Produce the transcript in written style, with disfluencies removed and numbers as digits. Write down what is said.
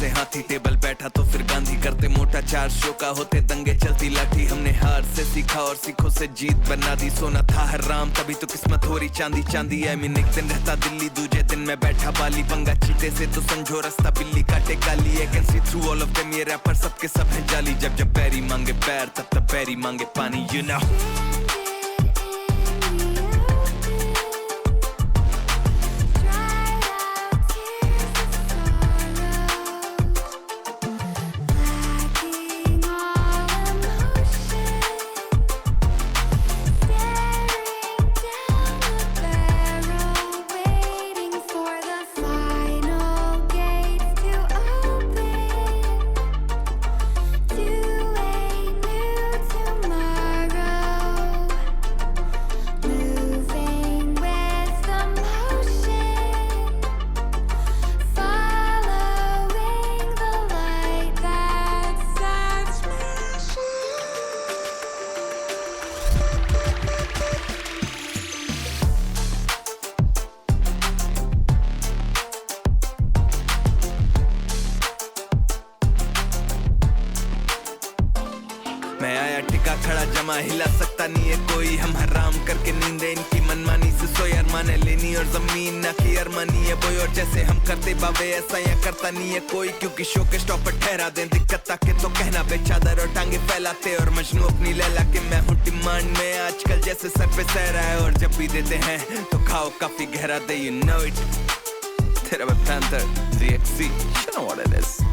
से हाथी, टेबल बैठा तो फिर गांधी, करते मोटा 4 शो का, होते दंगे चलती लाठी। हमने हार से सीखा और सीखों से जीत बना दी, सोना था हराम तभी तो किस्मत हो रही चांदी चांदी। आई मीन एक दिन रहता दिल्ली, दूजे दिन मैं बैठा बाली, पंगा चीते से तो समझो रास्ता बिल्ली काटे काली। I can see through all of them, ये रैपर सबके सब हैं जाली। जब जब पैरी मांगे पैर तब तब पैरी मांगे पानी, यू नो। मैं आया टिका खड़ा जमा, हिला सकता नहीं है कोई। हम हराम करके नींदे इनकी मनमानी से सोए, अरमाने लेनी और जमीन ना की अरमानी है बोई। और जैसे हम करते बाबे ऐसा या करता नहीं है कोई, क्योंकि शो के स्टॉप पर ठहरा दें दिक्कत ताके तो कहना बेचादर और टांगे फैलाते। और मजनू अपनी लैला के मैं हूँ डिमांड में, आजकल जैसे सर पे सहरा है। और जब भी देते हैं तो खाओ काफी गहरा दे, you know it। 𝗘𝗱𝗶𝗁𝗲 𝗙𝗚𝗏, you know what it is।